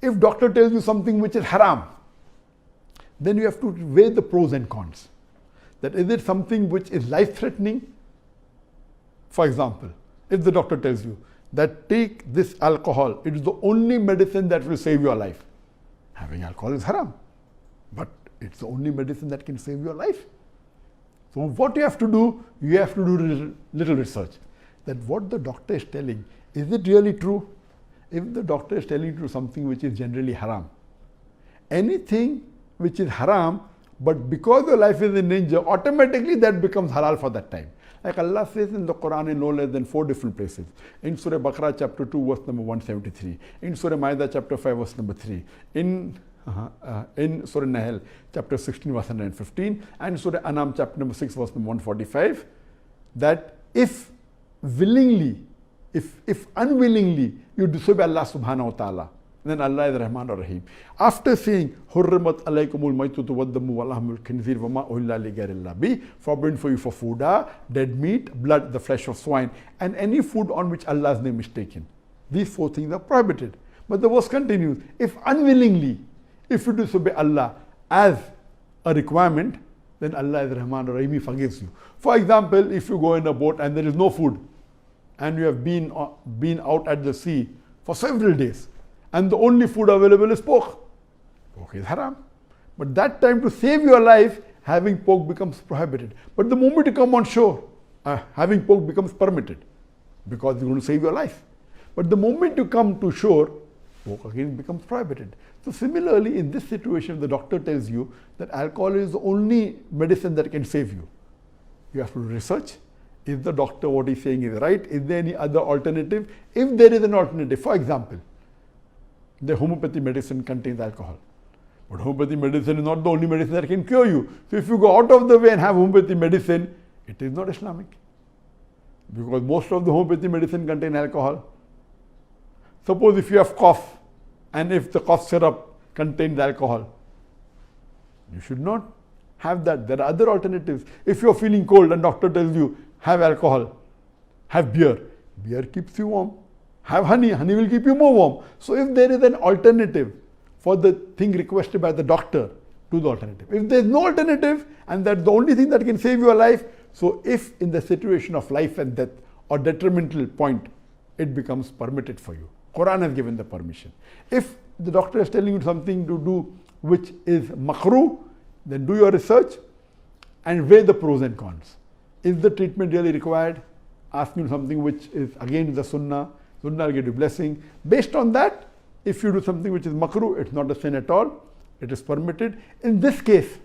If doctor tells you something which is haram, then you have to weigh the pros and cons. That is it something which is life-threatening? For example, if the doctor tells you that take this alcohol, it is the only medicine that will save your life. Having alcohol is haram, but it's the only medicine that can save your life. So what you have to do little research. That what the doctor is telling, is it really true? If the doctor is telling you something which is generally haram, anything which is haram, but because your life is in danger, automatically that becomes halal for that time. Like Allah says in the Quran in no less than 4 different places. In Surah Baqarah chapter 2 verse number 173. In Surah Ma'idah chapter 5 verse number 3. In Surah Nahl chapter 16 verse 115. And Surah Anam chapter number 6 verse number 145. That if willingly, if unwillingly you disobey Allah subhanahu wa ta'ala, then Allah is Rahman or Rahim. After saying, Hurrimat alaykumul maytutu waddamu walahmul khinzir wama uhilla li ghayrillah bi, forbidden for you for food, dead meat, blood, the flesh of swine, and any food on which Allah's name is taken. These 4 things are prohibited. But the verse continues, if unwillingly, if you disobey Allah as a requirement, then Allah is Rahman or Rahim, He forgives you. For example, if you go in a boat and there is no food, and you have been out at the sea for several days, and the only food available is pork. Pork is haram. But that time, to save your life, having pork becomes prohibited. But the moment you come on shore, having pork becomes permitted, because it's going to save your life. But the moment you come to shore, pork again becomes prohibited. So similarly, in this situation, the doctor tells you that alcohol is the only medicine that can save you. You have to research. Is the doctor what he's saying is right? Is there any other alternative? If there is an alternative, for example, the homeopathy medicine contains alcohol. But homeopathy medicine is not the only medicine that can cure you. So if you go out of the way and have homeopathy medicine, it is not Islamic. Because most of the homeopathy medicine contain alcohol. Suppose if you have cough, and if the cough syrup contains alcohol, you should not have that. There are other alternatives. If you are feeling cold and doctor tells you, have alcohol, have beer. Beer keeps you warm. Have honey. Honey will keep you more warm. So if there is an alternative for the thing requested by the doctor, do the alternative. If there is no alternative and that's the only thing that can save your life, so if in the situation of life and death or detrimental point, it becomes permitted for you. Quran has given the permission. If the doctor is telling you something to do which is makruh, then do your research and weigh the pros and cons. Is the treatment really required? Ask me something which is against the sunnah. Sunnah will give you blessing. Based on that, if you do something which is makruh, it's not a sin at all. It is permitted. In this case,